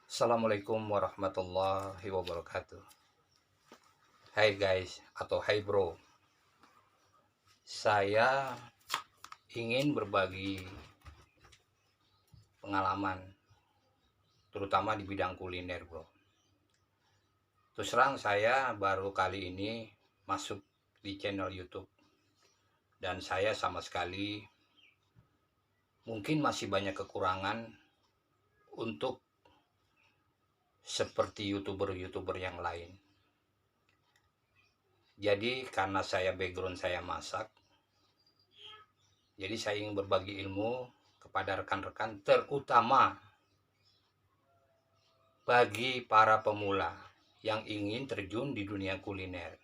Assalamualaikum warahmatullahi wabarakatuh. Hai guys, atau hai bro. Saya ingin berbagi pengalaman, terutama di bidang kuliner bro. Terus terang saya baru kali ini masuk di channel YouTube. Dan saya sama sekali mungkin masih banyak kekurangan untuk seperti YouTuber-YouTuber yang lain. Jadi karena saya background saya masak, jadi saya ingin berbagi ilmu kepada rekan-rekan, terutama bagi para pemula yang ingin terjun di dunia kuliner.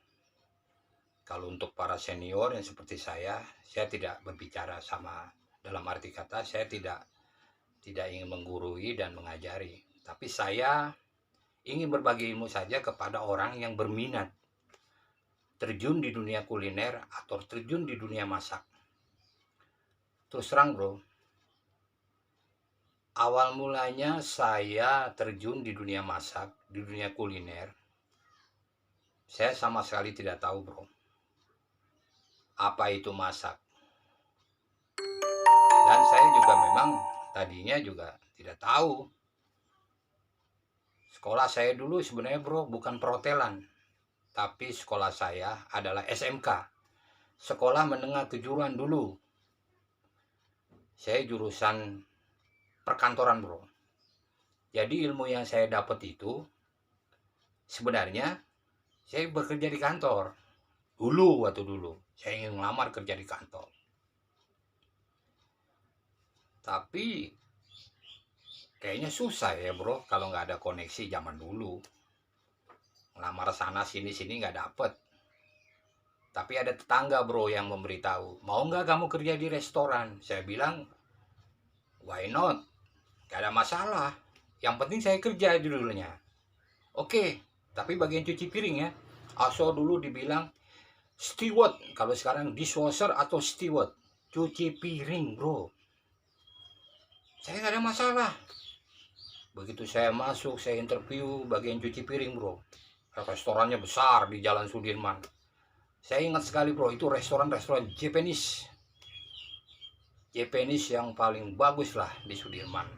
Kalau untuk para senior yang seperti saya tidak berbicara sama, dalam arti kata saya tidak ingin menggurui dan mengajari, tapi saya ingin berbagi ilmu saja kepada orang yang berminat terjun di dunia kuliner atau terjun di dunia masak. Terus terang bro, awal mulanya saya terjun di dunia masak, di dunia kuliner, saya sama sekali tidak tahu bro, apa itu masak. Dan saya juga memang tadinya juga tidak tahu. Sekolah saya dulu sebenarnya bro bukan perhotelan, tapi sekolah saya adalah SMK, Sekolah Menengah Kejuruan dulu. Saya jurusan perkantoran bro. Jadi ilmu yang saya dapat itu sebenarnya saya bekerja di kantor. Waktu dulu saya ingin melamar kerja di kantor. Tapi kayaknya susah ya bro kalau nggak ada koneksi zaman dulu. Ngelamar sana sini nggak dapet. Tapi ada tetangga bro yang memberitahu, mau nggak kamu kerja di restoran? Saya bilang, why not? Gak ada masalah. Yang penting saya kerja dulunya. Oke, tapi bagian cuci piring ya. Aso dulu dibilang steward, kalau sekarang dishwasher atau steward. Cuci piring bro. Saya nggak ada masalah. Begitu saya masuk, saya interview bagian cuci piring bro. Restorannya besar di Jalan Sudirman. Saya ingat sekali bro, itu restoran Japanese yang paling bagus lah di Sudirman.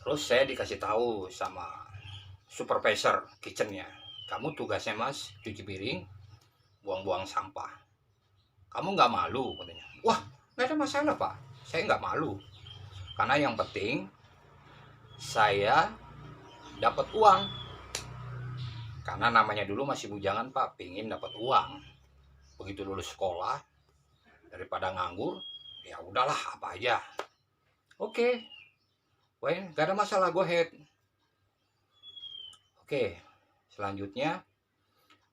Terus saya dikasih tahu sama supervisor kitchennya, kamu tugasnya mas cuci piring, buang-buang sampah. Kamu nggak malu katanya. Wah, nggak ada masalah pak, saya nggak malu. Karena yang penting saya dapat uang. Karena namanya dulu masih bujangan pak, pingin dapat uang. Begitu lulus sekolah, daripada nganggur, ya udahlah apa aja. Oke, well, gak ada masalah, go ahead. Oke, selanjutnya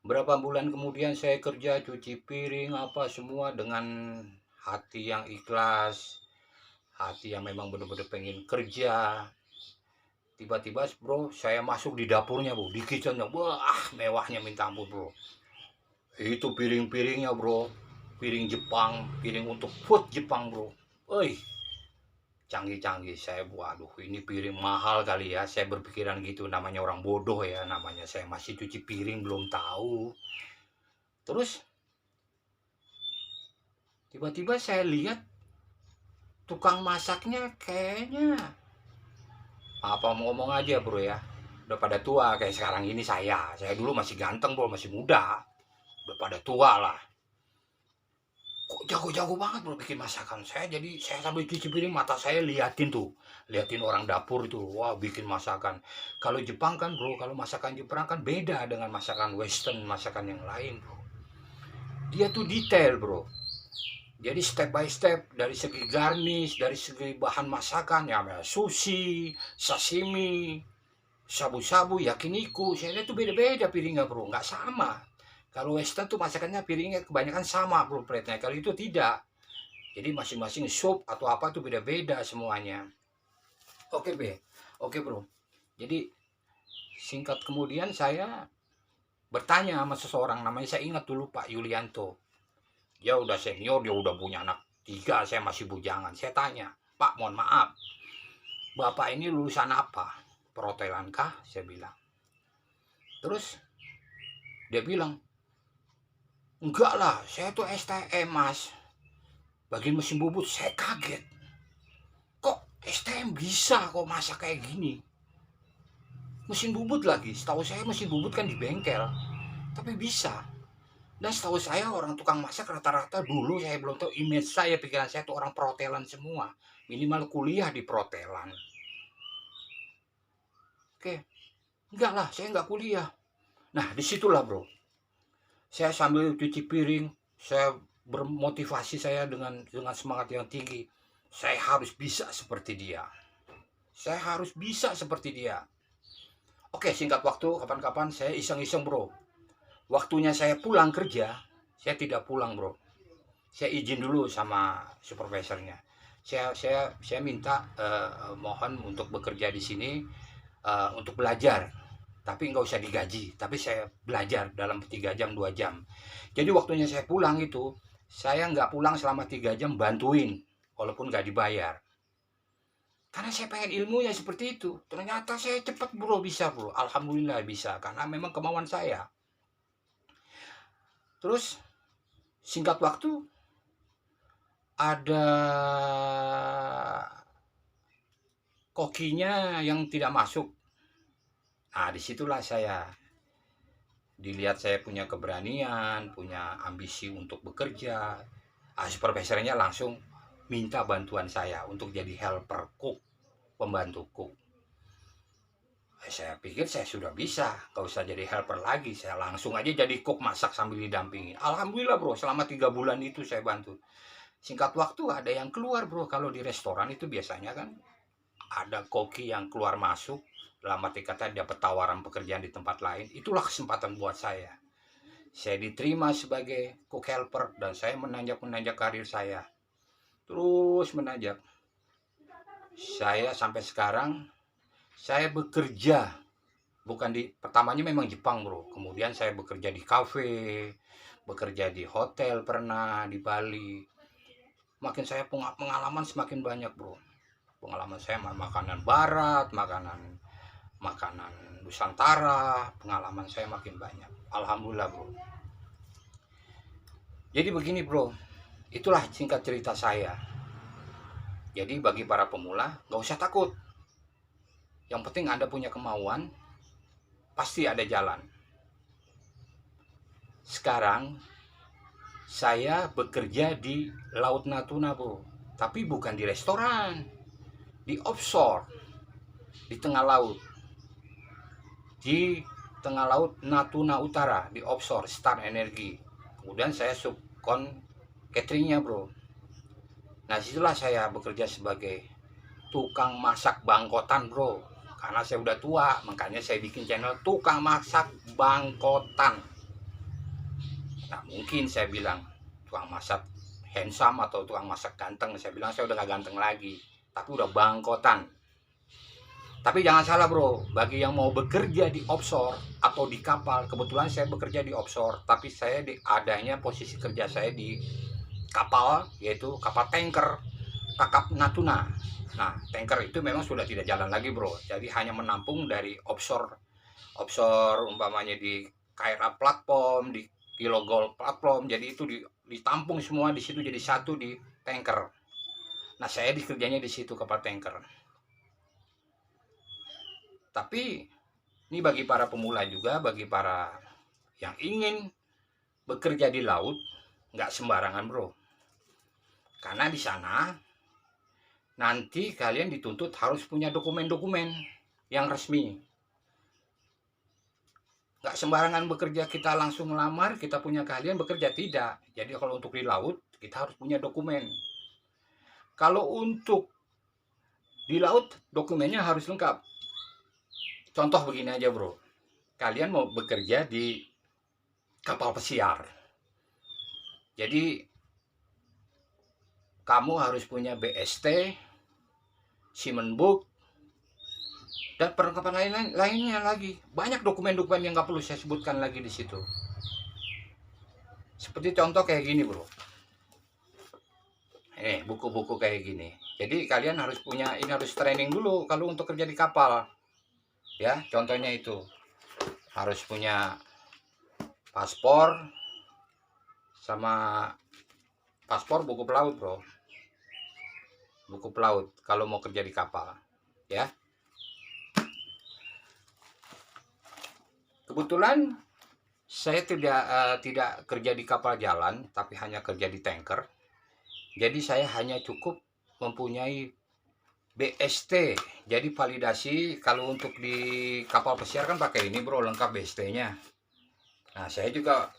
berapa bulan kemudian saya kerja cuci piring apa semua dengan hati yang ikhlas, hati yang memang benar-benar pengen kerja. Tiba-tiba bro saya masuk di dapurnya bro, di kitchennya, wah mewahnya minta ampun bro. Itu piring-piringnya bro, piring Jepang, piring untuk food Jepang bro. Canggih-canggih. Saya waduh ini piring mahal kali ya, saya berpikiran gitu. Namanya orang bodoh ya, namanya saya masih cuci piring belum tahu. Terus tiba-tiba saya lihat tukang masaknya kayaknya, apa mau ngomong aja bro ya, udah pada tua kayak sekarang ini. Saya dulu masih ganteng bro, masih muda, udah pada tua lah. Kok jago-jago banget bro bikin masakan. Saya sambil cuci piring, mata saya liatin orang dapur itu, wah bikin masakan. Kalau Jepang kan bro, kalau masakan Jepang kan beda dengan masakan Western, masakan yang lain bro. Dia tuh detail bro. Jadi step by step, dari segi garnish, dari segi bahan masakan ya, sushi, sashimi, sabu-sabu, yakiniku. Saya lihat tuh beda-beda piringnya bro, nggak sama. Kalau Western tuh masakannya piringnya kebanyakan sama bro plate-nya. Kalau itu tidak. Jadi masing-masing sup atau apa tuh beda-beda semuanya. Oke bro. Jadi singkat kemudian saya bertanya sama seseorang, namanya saya ingat dulu Pak Yulianto. Dia udah senior, dia udah punya anak 3, saya masih bujangan. Saya tanya, Pak mohon maaf, Bapak ini lulusan apa? Perhotelan kah? Saya bilang. Terus dia bilang, enggak lah, saya tuh STM mas, bagian mesin bubut. Saya kaget, kok STM bisa kok masak kayak gini, mesin bubut lagi. Setahu saya mesin bubut kan di bengkel, tapi bisa. Dan setahu saya orang tukang masak rata-rata dulu, saya belum tahu, image saya, pikiran saya tuh orang perhotelan semua, minimal kuliah di perhotelan. Oke, enggak lah, saya enggak kuliah. Nah disitulah bro, saya sambil cuci piring, saya bermotivasi saya dengan semangat yang tinggi. Saya harus bisa seperti dia. Saya harus bisa seperti dia. Oke, singkat waktu, kapan-kapan saya iseng-iseng bro. Waktunya saya pulang kerja, saya tidak pulang bro. Saya izin dulu sama supervisornya. Saya minta mohon untuk bekerja di sini untuk belajar. Tapi nggak usah digaji, tapi saya belajar dalam 3 jam 2 jam. Jadi waktunya saya pulang itu, saya nggak pulang selama 3 jam bantuin walaupun nggak dibayar, karena saya pengen ilmunya seperti itu. Ternyata saya cepat bro, bisa bro, alhamdulillah bisa, karena memang kemauan saya. Terus singkat waktu ada kokinya yang tidak masuk. Nah disitulah saya dilihat, saya punya keberanian, punya ambisi untuk bekerja. Supervisornya langsung minta bantuan saya untuk jadi helper cook, pembantu cook. Saya pikir saya sudah bisa, gak usah jadi helper lagi, saya langsung aja jadi cook, masak sambil didampingi. Alhamdulillah bro, selama 3 bulan itu saya bantu. Singkat waktu ada yang keluar bro. Kalau di restoran itu biasanya kan ada koki yang keluar masuk, dalam arti kata dapat tawaran pekerjaan di tempat lain. Itulah kesempatan buat saya. Saya diterima sebagai cook helper dan saya menanjak karir saya. Terus menanjak. Saya sampai sekarang saya bekerja bukan di, pertamanya memang Jepang bro. Kemudian saya bekerja di kafe, bekerja di hotel pernah di Bali. Makin saya pengalaman semakin banyak bro. Pengalaman saya makanan barat, makanan Nusantara, pengalaman saya makin banyak. Alhamdulillah bro. Jadi begini bro, itulah singkat cerita saya. Jadi bagi para pemula, gak usah takut. Yang penting Anda punya kemauan, pasti ada jalan. Sekarang saya bekerja di Laut Natuna bro, tapi bukan di restoran, di offshore, di tengah laut. Di tengah laut Natuna Utara, di offshore Star Energy. Kemudian saya subkon cateringnya bro. Nah situlah saya bekerja sebagai tukang masak bangkotan bro. Karena saya udah tua, makanya saya bikin channel tukang masak bangkotan. Nah mungkin saya bilang tukang masak handsome atau tukang masak ganteng. Saya bilang saya udah gak ganteng lagi, tapi udah bangkotan. Tapi jangan salah bro, bagi yang mau bekerja di offshore atau di kapal, kebetulan saya bekerja di offshore, tapi saya adanya posisi kerja saya di kapal, yaitu kapal tanker Kakap Natuna. Nah, tanker itu memang sudah tidak jalan lagi bro, jadi hanya menampung dari offshore umpamanya di KRA platform, di Kilogol platform, jadi itu ditampung semua di situ jadi satu di tanker. Nah, saya dikerjanya di situ kapal tanker. Tapi ini bagi para pemula juga, bagi para yang ingin bekerja di laut, nggak sembarangan bro. Karena di sana nanti kalian dituntut harus punya dokumen-dokumen yang resmi. Nggak sembarangan bekerja, kita langsung melamar, kita punya kalian bekerja, tidak. Jadi kalau untuk di laut, kita harus punya dokumen. Kalau untuk di laut, dokumennya harus lengkap. Contoh begini aja bro, kalian mau bekerja di kapal pesiar, jadi kamu harus punya BST, Seaman Book, dan perlengkapan lainnya lagi. Banyak dokumen-dokumen yang nggak perlu saya sebutkan lagi di situ. Seperti contoh kayak gini bro, buku-buku kayak gini. Jadi kalian harus punya, ini harus training dulu kalau untuk kerja di kapal. Ya, contohnya itu harus punya paspor sama buku pelaut, bro. Buku pelaut kalau mau kerja di kapal, ya. Kebetulan saya tidak kerja di kapal jalan, tapi hanya kerja di tanker. Jadi saya hanya cukup mempunyai BST. Jadi validasi kalau untuk di kapal pesiar kan pakai ini, bro, lengkap BST-nya. Nah, saya juga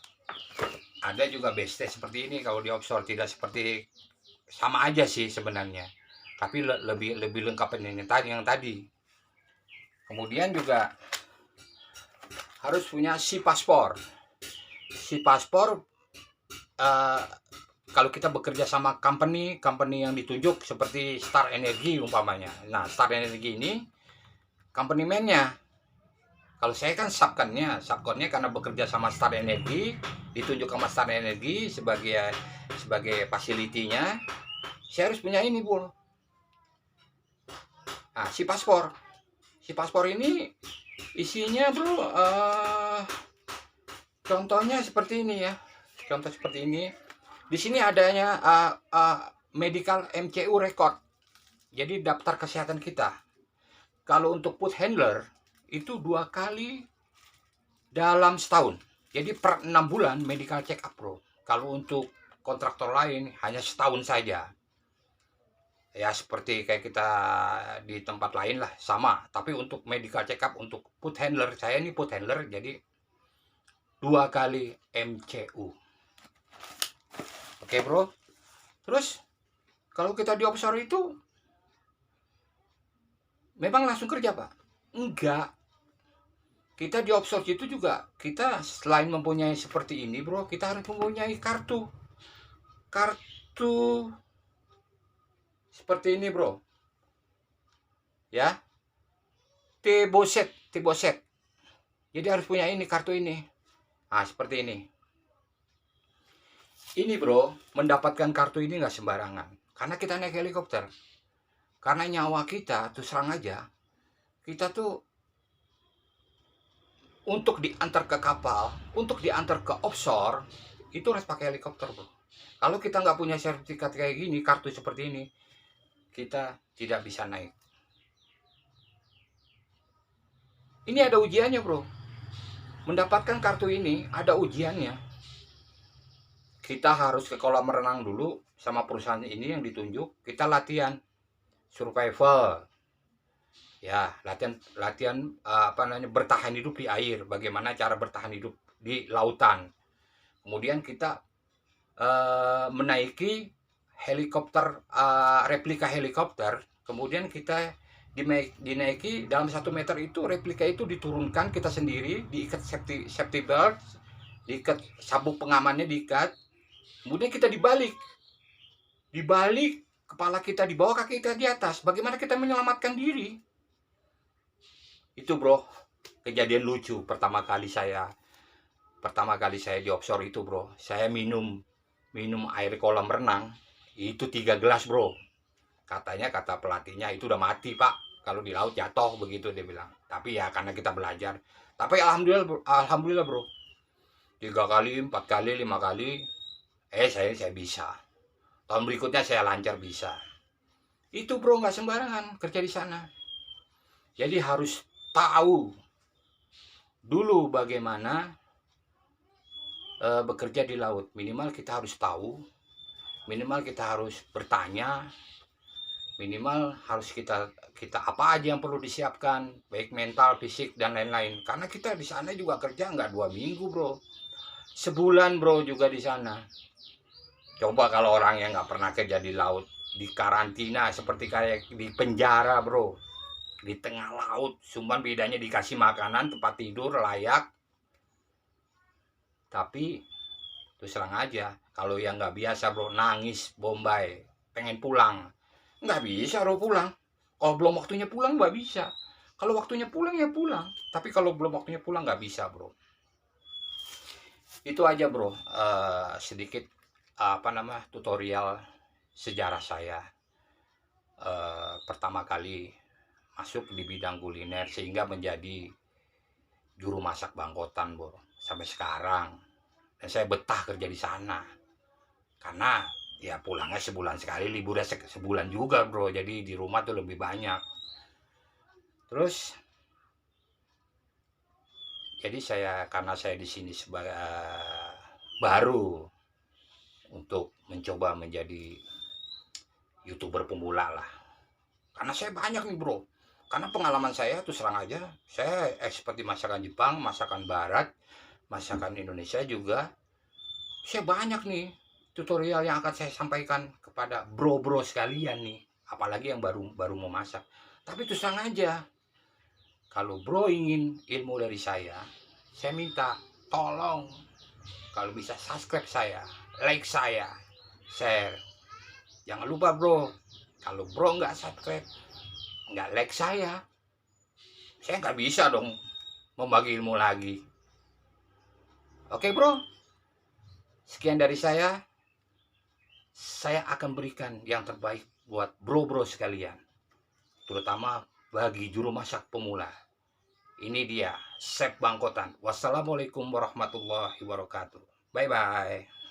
ada juga BST seperti ini kalau di offshore, tidak seperti, sama aja sih sebenarnya. Tapi lebih lengkap ini yang tadi. Kemudian juga harus punya si paspor. Si paspor eh, kalau kita bekerja sama company yang ditunjuk seperti Star Energy umpamanya. Nah, Star Energy ini company man-nya. Kalau saya kan subkonnya karena bekerja sama Star Energy, ditunjuk sama Star Energy sebagai facility-nya, saya harus punya ini, Bu. Nah, si paspor. Si paspor ini isinya, Bro, contohnya seperti ini ya. Contoh seperti ini. Di sini adanya medical MCU record. Jadi daftar kesehatan kita. Kalau untuk food handler itu 2 kali dalam setahun. Jadi per 6 bulan medical check up, bro. Kalau untuk kontraktor lain hanya setahun saja. Ya seperti kayak kita di tempat lain lah, sama. Tapi untuk medical check up untuk food handler, saya ini food handler, jadi 2 kali MCU. Oke, bro. Terus kalau kita di offshore itu memang langsung kerja, Pak? Enggak. Kita di offshore itu juga, kita selain mempunyai seperti ini, bro, kita harus mempunyai kartu seperti ini, bro, ya. T-Boset. Jadi harus punya ini, kartu ini. Nah, seperti ini, bro. Mendapatkan kartu ini nggak sembarangan, karena kita naik helikopter. Karena nyawa kita tuh, serang aja, kita tuh untuk diantar ke kapal, untuk diantar ke offshore, itu harus pakai helikopter, bro. Kalau kita nggak punya sertifikat kayak gini, kartu seperti ini, kita tidak bisa naik. Ini ada ujiannya, bro. Mendapatkan kartu ini ada ujiannya. Kita harus ke kolam renang dulu sama perusahaan ini yang ditunjuk. Kita latihan survival. Ya, latihan bertahan hidup di air. Bagaimana cara bertahan hidup di lautan. Kemudian kita menaiki helikopter, replika helikopter. Kemudian kita dinaiki dalam 1 meter itu, replika itu diturunkan kita sendiri, diikat safety belt, diikat sabuk pengamannya, diikat. Kemudian kita dibalik kepala kita di bawah, kaki kita di atas. Bagaimana kita menyelamatkan diri? Itu, bro, kejadian lucu pertama kali saya di offshore itu, bro. Saya minum air kolam renang itu 3 gelas, bro. Kata pelatihnya itu udah mati, Pak, kalau di laut jatuh, begitu dia bilang. Tapi ya karena kita belajar. Tapi alhamdulillah, bro. 3 kali, 4 kali, 5 kali, saya bisa. Tahun berikutnya saya lancar bisa. Itu, bro, nggak sembarangan kerja di sana. Jadi harus tahu dulu bagaimana bekerja di laut. Minimal kita harus tahu, minimal kita harus bertanya, minimal harus kita apa aja yang perlu disiapkan, baik mental, fisik, dan lain-lain. Karena kita di sana juga kerja nggak 2 minggu, bro. Sebulan, bro, juga di sana. Coba kalau orang yang nggak pernah kerja di laut, di karantina seperti kayak di penjara, bro. Di tengah laut, cuman bedanya dikasih makanan, tempat tidur, layak. Tapi terus serang aja, kalau yang nggak biasa, bro, nangis, bombay, pengen pulang. Nggak bisa, bro, pulang. Kalau belum waktunya pulang, nggak bisa. Kalau waktunya pulang, ya pulang. Tapi kalau belum waktunya pulang, nggak bisa, bro. Itu aja, bro, sedikit tutorial sejarah saya pertama kali masuk di bidang kuliner sehingga menjadi juru masak Bangkotan, Bro, sampai sekarang. Dan saya betah kerja di sana. Karena ya pulangnya sebulan sekali, liburnya sebulan juga, Bro. Jadi di rumah tuh lebih banyak. Terus jadi karena saya di sini sebagai baru untuk mencoba menjadi YouTuber pemula lah. Karena saya banyak nih, Bro. Karena pengalaman saya tuh serang aja, saya expert di masakan Jepang, masakan Barat, masakan Indonesia juga. Saya banyak nih tutorial yang akan saya sampaikan kepada bro-bro sekalian nih, apalagi yang baru baru mau masak. Tapi terus terang aja, kalau bro ingin ilmu dari saya minta tolong kalau bisa subscribe saya, like saya, share. Jangan lupa, Bro, kalau Bro nggak subscribe, nggak like saya nggak bisa dong membagi ilmu lagi. Oke, Bro, sekian dari saya akan berikan yang terbaik buat bro-bro sekalian, terutama bagi juru masak pemula. Ini dia Chef Bangkotan. Wassalamualaikum warahmatullahi wabarakatuh. Bye bye.